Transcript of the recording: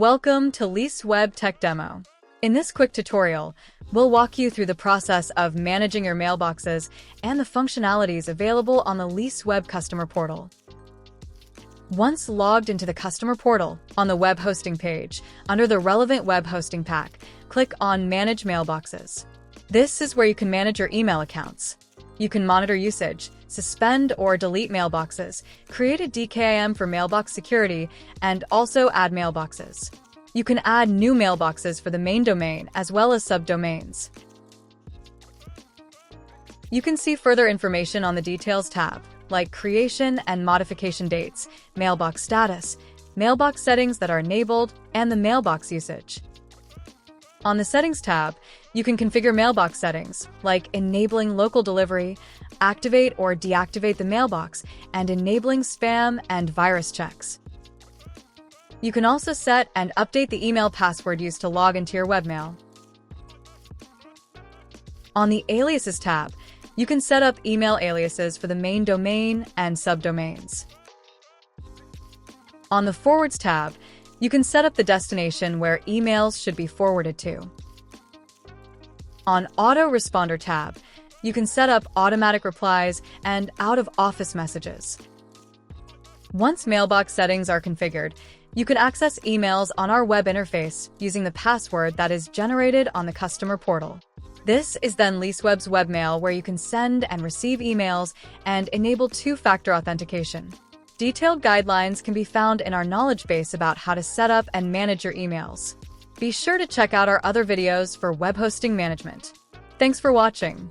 Welcome to Leaseweb Tech Demo. In this quick tutorial, we'll walk you through the process of managing your mailboxes and the functionalities available on the Leaseweb customer portal. Once logged into the customer portal, on the web hosting page, under the relevant web hosting pack, click on Manage Mailboxes. This is where you can manage your email accounts. You can monitor usage, suspend or delete mailboxes, create a DKIM for mailbox security, and also add mailboxes. You can add new mailboxes for the main domain as well as subdomains. You can see further information on the Details tab, like creation and modification dates, mailbox status, mailbox settings that are enabled, and the mailbox usage. On the Settings tab, you can configure mailbox settings, like enabling local delivery, activate or deactivate the mailbox, and enabling spam and virus checks. You can also set and update the email password used to log into your webmail. On the Aliases tab, you can set up email aliases for the main domain and subdomains. On the Forwards tab, you can set up the destination where emails should be forwarded to. On Autoresponder tab, you can set up automatic replies and out-of-office messages. Once mailbox settings are configured, you can access emails on our web interface using the password that is generated on the customer portal. This is then Leaseweb's webmail, where you can send and receive emails and enable two-factor authentication. Detailed guidelines can be found in our knowledge base about how to set up and manage your emails. Be sure to check out our other videos for web hosting management. Thanks for watching.